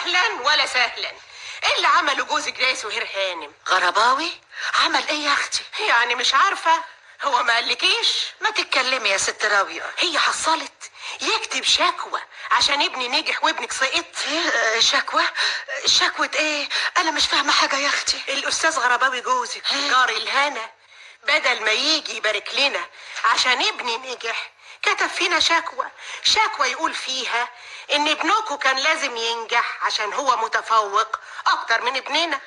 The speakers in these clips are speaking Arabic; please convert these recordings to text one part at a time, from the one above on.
اهلا ولا سهلا. ايه اللي عمله جوزك ده يا سهير هانم؟ غرباوي عمل ايه يا اختي؟ يعني مش عارفه؟ هو ما قالكيش؟ ما تتكلمي يا ست راوية. هي حصلت يكتب شكوى عشان ابني نجح وابنك سقط. ايه شكوى؟ شكوى ايه؟ انا مش فاهمه حاجه يا اختي. الاستاذ غرباوي جوزك جار الهنا بدل ما يجي يبارك لنا عشان ابني نجح كتب فينا شكوى يقول فيها ان ابنكم كان لازم ينجح عشان هو متفوق اكتر من ابننا.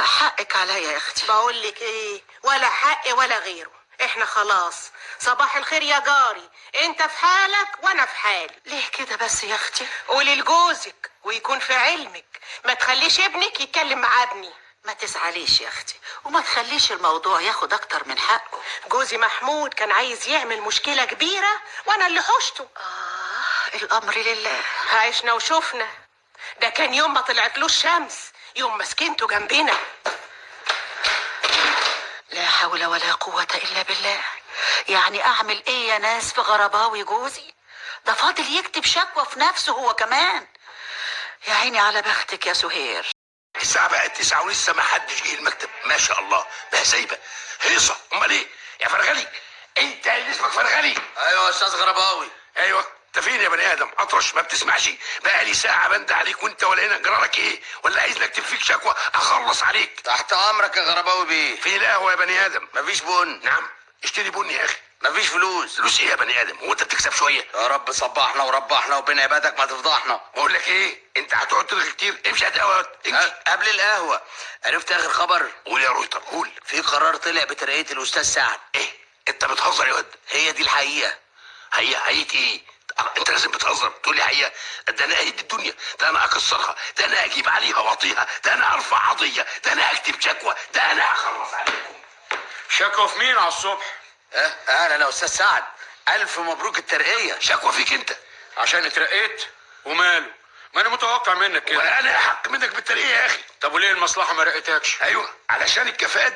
حقك عليا يا اختي. بقولك ايه، ولا حق ولا غيره، احنا خلاص صباح الخير يا جاري، انت في حالك وانا في حالي. ليه كده بس يا اختي؟ قولي لجوزك ويكون في علمك ما تخليش ابنك يتكلم مع ابني. ما تزعليش يا اختي وما تخليش الموضوع ياخد اكتر من حقه. جوزي محمود كان عايز يعمل مشكلة كبيرة وانا اللي حشته. الامر لله. عشنا وشفنا، ده كان يوم ما طلعتلوش شمس، يوم ما سكنته جنبنا. لا حول ولا قوة الا بالله. يعني اعمل ايه يا ناس في غرباوي جوزي؟ ده فاضل يكتب شكوى في نفسه هو كمان. يا عيني على بختك يا سهير. الساعة بقت 9 ولسه ما حدش جه المكتب. ما شاء الله بقى سايبة هيصة. امال ايه يا فرغلي؟ انت اللي اسمك فرغلي؟ ايوه يا استاذ غرباوي. ايوه انت فين يا بني ادم؟ اطرش ما بتسمعش؟ بقى لي ساعة بند عليك وانت ولا هنا. جرالك ايه؟ ولا عايز اكتب فيك شكوى اخلص عليك؟ تحت امرك يا غرباوي بيه. فين القهوة يا بني ادم؟ مفيش بن. نعم اشتري بني يا اخي. مفيش فلوس. فلوس ايه يا بني ادم؟ هو انت بتكسب شوية؟ يا رب صبحنا وربحنا وبين عبادك ما تفضحنا. بقول لك ايه، انت هتقعد تلغي كتير. امشي هات قهوة امشي. قبل القهوه، عرفت اخر خبر؟ قول يا رويتر قول. في قرار طلع بترقيه الاستاذ سعد. ايه انت بتهزر يا واد؟ هي دي الحقيقه. حقيقة ايه؟ انت لازم بتهزر تقول لي حقيقة؟ ده انا اهد الدنيا، ده انا اكسرها، ده انا اجيب عليها واطيها، ده انا ارفع قضية، ده انا اكتب شكوى، ده انا هخلص عليكم. شكوى في مين على الصبح؟ اهلا يا استاذ سعد، الف مبروك الترقيه. شكوى فيك انت عشان اترقيت وماله؟ ما انا متوقع منك كده. وانا احق منك بالترقية يا اخي. طب وليه المصلحه ما رقتكش؟ ايوه علشان الكفاءات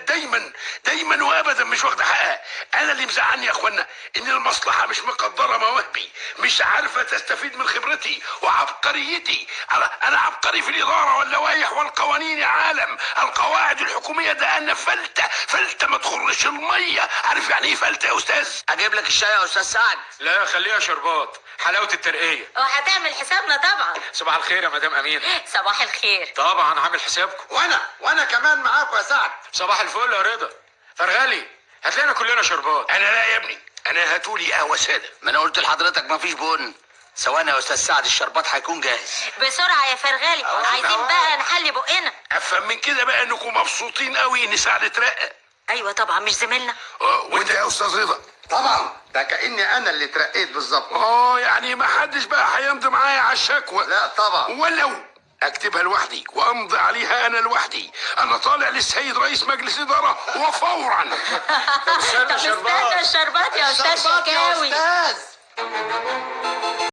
دايما وابدا مش واخده حقها. انا اللي مزعلني يا اخوانا ان المصلحه مش مقدره مواهبي، مش عارفه تستفيد من خبرتي وعبقريتي. انا عبقري في الاداره واللوائح والقوانين يا عالم. القواعد الحكوميه ده انا فلته ما تخرش الميه. عارف يعني ايه فلته يا استاذ؟ اجيب لك الشاي يا استاذ سعد؟ لا خليها شربات، حلاوه الترقيه. وهتعمل حسابنا طبعا. صباح الخير يا مدام امين. صباح الخير. طبعا عامل حسابكم. وانا كمان معاكم يا سعد. صباح الفل يا رضا. فرغلي هات لنا كلنا شربات. انا لا يا ابني، انا هاتولي قهوه ساده. ما انا قلت لحضرتك مفيش بن. ثواني يا استاذ سعد، الشربات هيكون جاهز. بسرعه يا فرغالي، عايزين بقى نحلي بقنا. افهم من كده بقى انكم مبسوطين قوي ان سعد اترقى. ايوه طبعا، مش زميلنا. وانت يا استاذ رضا؟ طبعا ده كأني انا اللي اترقيت بالظبط. يعني ما حدش بقى هيمضي معايا على الشكوى؟ لا طبعا. ولو اكتبها لوحدي وامضي عليها انا لوحدي. انا طالع للسيد رئيس مجلس اداره وفورا. طب استنى الشربات يا استاذ شكاوي. يا استاذ